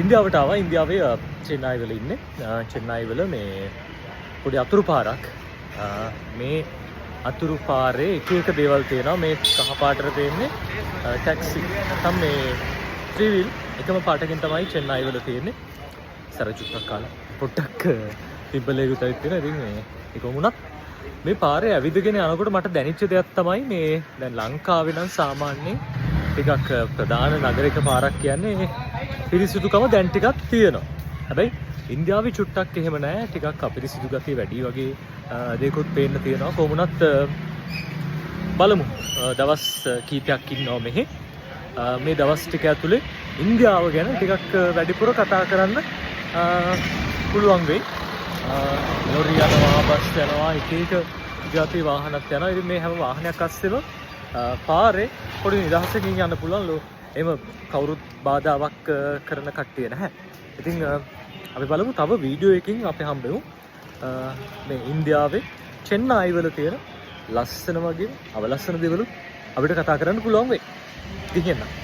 ඉන්දියාවට ආවා. ඉන්දියාවේ චෙන්නයි වල ඉන්නේ. චෙන්නයි වල මේ පොඩි අතුරු පාරක්. මේ අතුරු පාරේ එක එක දේවල් තියෙනවා. මේ කහ පාටට තියෙන්නේ ටැක්සි. නැත්නම් මේ ත්‍රී වීල් එකම පාටකින් තමයි චෙන්නයි වල තියෙන්නේ. සරචුට්ටක් කාලා පොට්ටක් තිබ්බලේකුත් ඇවිත් තියෙනවා. ඉතින් මේ ඒක වුණත් මේ පාරේ ඇවිදගෙන යනකොට මට දැනෙච්ච දෙයක් තමයි මේ දැන් ලංකාවේ නම් සාමාන්‍යයෙන් ටිකක් ප්‍රධාන නගරික පාරක් කියන්නේ පිරිසිදුකම දැන් ටිකක් තියෙනවා. හැබැයි ඉන්දියාවේ චුට්ටක් එහෙම නැහැ. ටිකක් අපිරිසිදු ගතිය වැඩි වගේ දේකුත් පේන්න තියෙනවා. කොහොමුණත් බලමු. දවස් කීපයක් ඉන්නවා මෙහි. මේ දවස් ටික ඇතුලේ ඉන්දියාව ගැන ටිකක් වැඩිපුර කතා කරන්න පුළුවන් වෙයි. ලොරි යනවා, බස් යනවා, එක එක ජාති වාහනත් යනවා. ඉතින් මේ හැම වාහනයක් අස්සෙම පාරේ පොඩි නිදහසකින් යන්න පුළුවන්. එහෙම කවුරුත් බාධාවක් කරන කට්ටිය නැහැ. ඉතින් අපි බලමු තව වීඩියෝ එකකින් අපි හම්බෙමු. මේ ඉන්දියාවේ චෙන්නයි වල තියෙන ලස්සන වගේ අවලස්සන දේවලුත් අපිට කතා කරන්න පුළුවන් වෙයි. ඉතින් එන්න.